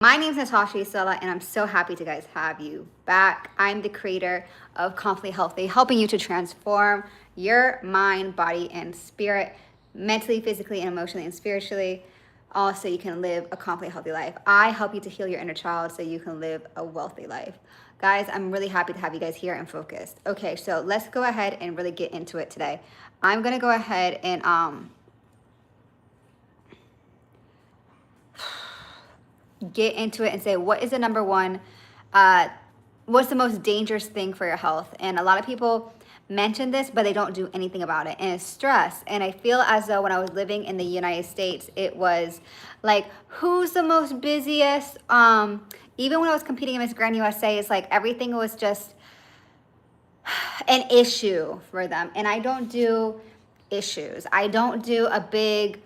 My name is Natasha, Gisela, and I'm so happy to guys have you back. I'm the creator of Confidently Healthy, helping you to transform your mind, body, and spirit, mentally, physically, and emotionally, and spiritually. Also, you can live a confidently healthy life. I help you to heal your inner child so you can live a wealthy life. Guys, I'm really happy to have you guys here and focused. Okay, so let's go ahead and really get into it today. I'm gonna go ahead and get into it and say, what is the number one, what's the most dangerous thing for your health? And a lot of people mention this, but they don't do anything about it. And it's stress. And I feel as though when I was living in the United States, it was like, who's the most busiest? Even when I was competing in Miss Grand USA, it's like everything was just an issue for them. And I don't do issues. I don't do a big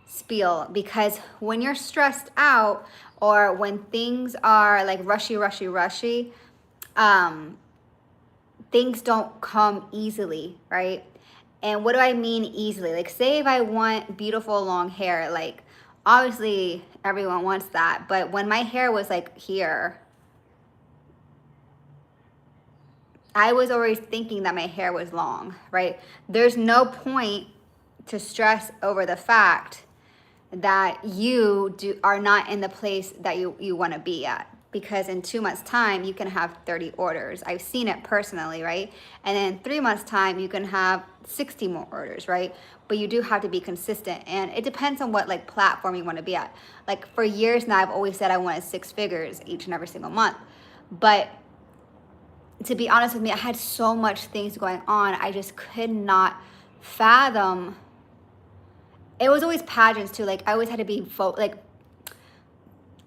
spiel, because when you're stressed out or when things are like rushy, things don't come easily, right? And what do I mean easily? Like, say if I want beautiful long hair, like obviously everyone wants that, but when my hair was like here, I was always thinking that my hair was long, right? There's no point to stress over the fact that you are not in the place that you want to be at, because in 2 months time you can have 30 orders. I've seen it personally, right? And then 3 months time you can have 60 more orders, right? But you do have to be consistent, and it depends on what like platform you want to be at. Like for years now I've always said I wanted 6 figures each and every single month, but to be honest with me, I had so much things going on, I just could not fathom. It was always pageants too. Like I always had to be like,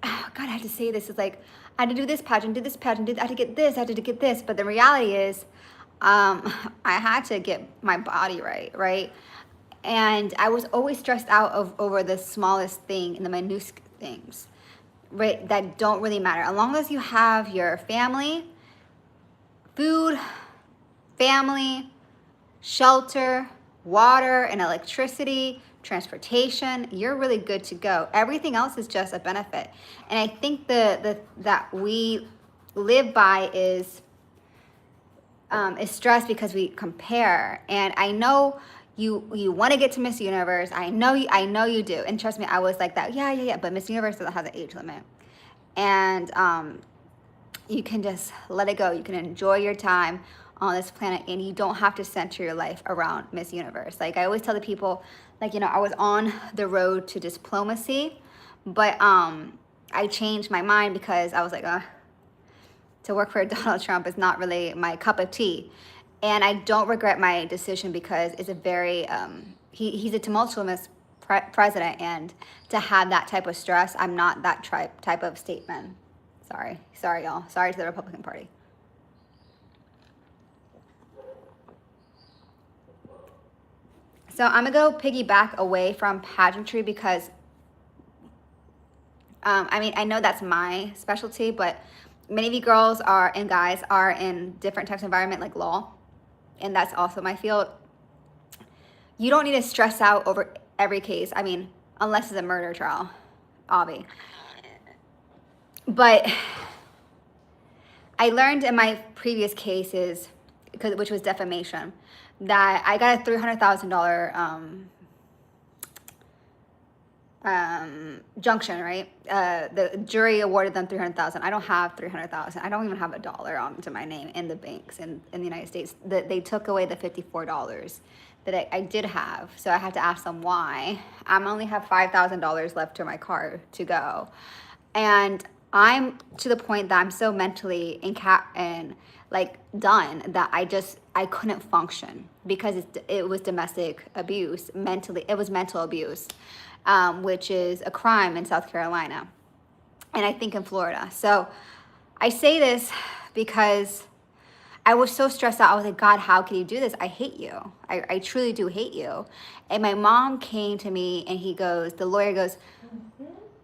oh God, I had to say this. It's like I had to do this pageant, do this pageant, I had to get this, I had to get this. But the reality is, I had to get my body right, right? And I was always stressed out over the smallest thing and the minute things, right? That don't really matter. As long as you have your family, food, family, shelter, water, and electricity, transportation, you're really good to go. Everything else is just a benefit. And I think that we live by is stress because we compare. And I know you want to get to Miss Universe. I know you do. And trust me, I was like that. Yeah. But Miss Universe doesn't have the age limit. And you can just let it go. You can enjoy your time on this planet, and you don't have to center your life around Miss Universe. Like I always tell the people, like, I was on the road to diplomacy, but I changed my mind because I was like, to work for Donald Trump is not really my cup of tea. And I don't regret my decision, because it's a very, he's a tumultuous president, and to have that type of stress, I'm not that type of statesman. Sorry y'all, sorry to the Republican Party. So I'm gonna go piggyback away from pageantry, because I know that's my specialty, but many of you girls are and guys are in different types of environment, like law, and that's also my field. You don't need to stress out over every case. Unless it's a murder trial, obvi. But I learned in my previous cases, which was defamation, that I got a $300,000 junction, right? The jury awarded them $300,000. I don't have $300,000. I don't even have $1 to my name in the banks in the United States. They took away the $54 that I did have. So I had to ask them why. I only have $5,000 left to my car to go. And I'm to the point that I'm so mentally done that I couldn't function, because it was domestic abuse. It was mental abuse, which is a crime in South Carolina, and I think in Florida. So I say this because I was so stressed out. I was like, God, how can you do this? I hate you. I truly do hate you. And my mom came to me, and the lawyer goes,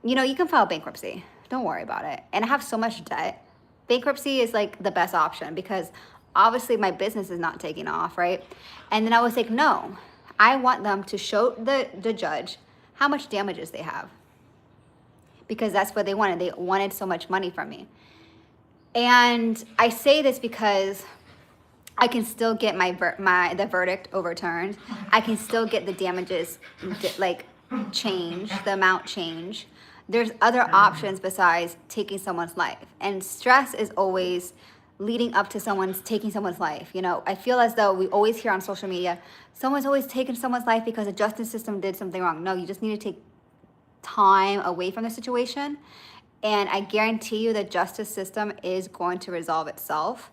you can file bankruptcy. Don't worry about it. And I have so much debt. Bankruptcy is like the best option, because obviously my business is not taking off, right? And then I was like, no, I want them to show the judge how much damages they have. because that's what they wanted. They wanted so much money from me. And I say this because I can still get the verdict overturned. I can still get the damages like change, the amount change. There's other options besides taking someone's life. And stress is always leading up to taking someone's life. You know, I feel as though we always hear on social media, someone's always taking someone's life because the justice system did something wrong. No, you just need to take time away from the situation. And I guarantee you the justice system is going to resolve itself.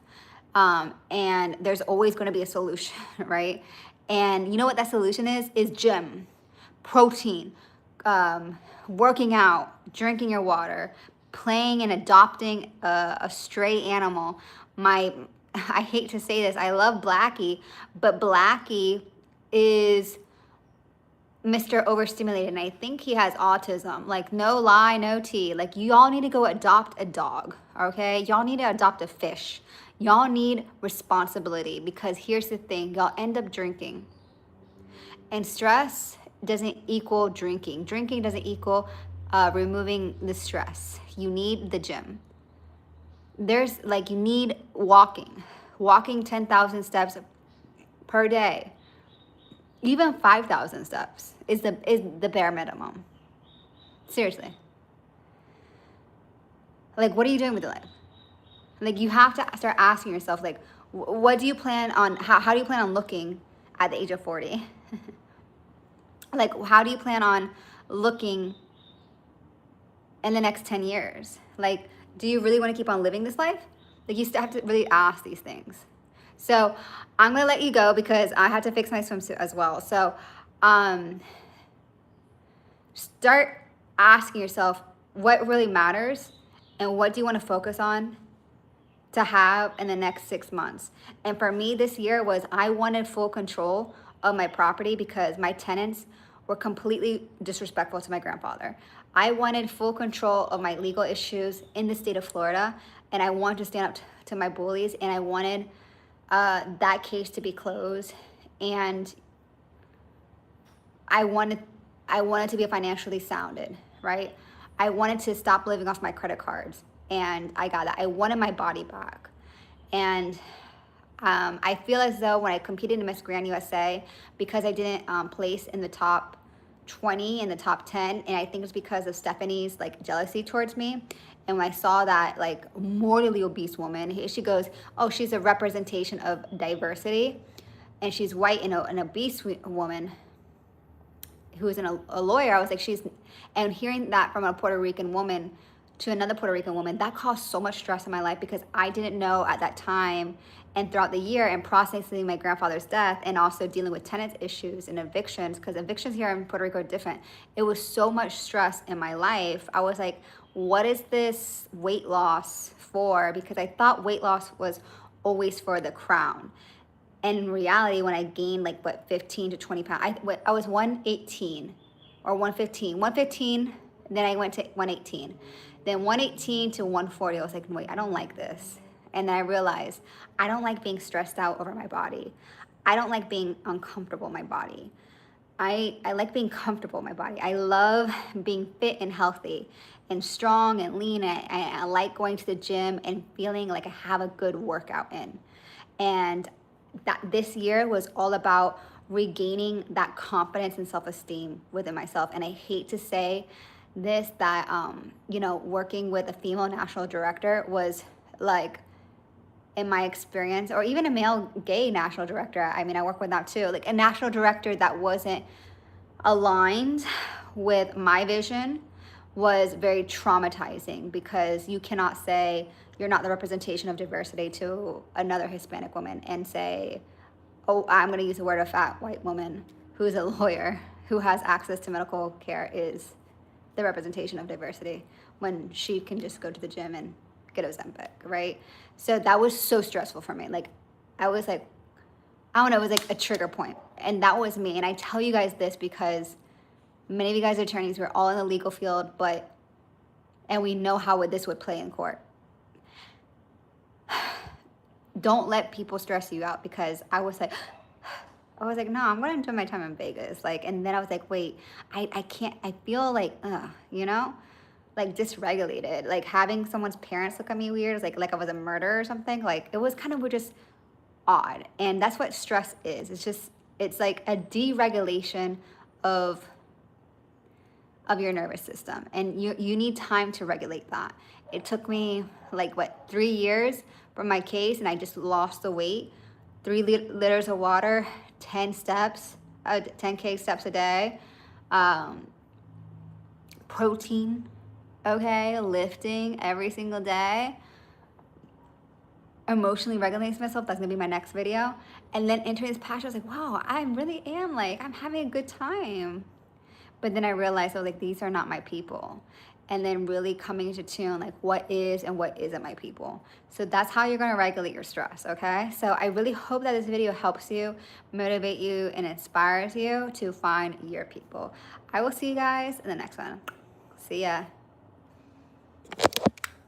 And there's always going to be a solution, right? And you know what that solution is gym, protein, working out, drinking your water, playing and adopting a stray animal. I hate to say this, I love Blackie, but Blackie is Mr. Overstimulated, and I think he has autism. Like, no lie, no tea. Like, you all need to go adopt a dog, okay? Y'all need to adopt a fish. Y'all need responsibility, because here's the thing, y'all end up drinking. And stress doesn't equal drinking. Drinking doesn't equal removing the stress. You need the gym. You need walking. Walking 10,000 steps per day. Even 5,000 steps is the bare minimum. Seriously. Like, what are you doing with your life? Like, you have to start asking yourself, like, what do you plan on, how do you plan on looking at the age of 40? Like, how do you plan on looking in the next 10 years? Like, do you really want to keep on living this life? Like, you still have to really ask these things. So I'm going to let you go because I had to fix my swimsuit as well. So start asking yourself what really matters and what do you want to focus on to have in the next 6 months. And for me this year was I wanted full control of my property because my tenants were completely disrespectful to my grandfather. I wanted full control of my legal issues in the state of Florida, and I wanted to stand up to my bullies, and I wanted that case to be closed, and I wanted to be financially sounded, right? I wanted to stop living off my credit cards, and I got that. I wanted my body back, and I feel as though when I competed in Miss Grand USA, because I didn't place in the top 20 in the top 10, and I think it's because of Stephanie's like jealousy towards me. And when I saw that like mortally obese woman, she goes, oh, she's a representation of diversity, and she's white and an obese woman who is a lawyer. I was like, and hearing that from a Puerto Rican woman to another Puerto Rican woman, that caused so much stress in my life because I didn't know at that time and throughout the year and processing my grandfather's death and also dealing with tenant issues and evictions, because evictions here in Puerto Rico are different. It was so much stress in my life. I was like, what is this weight loss for? Because I thought weight loss was always for the crown. And in reality, when I gained 15 to 20 pounds, I was 118 or 115, then I went to 118. Then 118 to 140, I was like, wait, I don't like this. And then I realized I don't like being stressed out over my body. I don't like being uncomfortable in my body. I like being comfortable in my body. I love being fit and healthy and strong and lean. I like going to the gym and feeling like I have a good workout in. And that this year was all about regaining that confidence and self-esteem within myself. And I hate to say this, that working with a female national director was like, in my experience, or even a male gay national director, I mean, I work with that too, like a national director that wasn't aligned with my vision was very traumatizing, because you cannot say you're not the representation of diversity to another Hispanic woman and say, oh, I'm going to use the word, a fat white woman who's a lawyer who has access to medical care is the representation of diversity, when she can just go to the gym and get Ozempic, right? So that was so stressful for me. Like, I was like, I don't know, it was like a trigger point. And that was me. And I tell you guys this because many of you guys are attorneys, we're all in the legal field, and we know how this would play in court. Don't let people stress you out, because I was like, no, I'm going to enjoy my time in Vegas. And then I was like, wait, I can't, I feel like, like dysregulated. Like having someone's parents look at me weird is like I was a murderer or something. Like it was kind of just odd. And that's what stress is. It's like a deregulation of your nervous system, and you need time to regulate that. It took me like 3 years for my case, and I just lost the weight. 3 liters of water, 10 steps, 10K steps a day, protein, okay, lifting every single day, emotionally regulating myself. That's gonna be my next video. And then entering this passion, I was like, wow, I really am like, I'm having a good time. But then I realized, oh, like, these are not my people. And then really coming into tune, like, what is and what isn't my people. So that's how you're gonna regulate your stress, okay? So I really hope that this video helps you, motivate you, and inspires you to find your people. I will see you guys in the next one. See ya.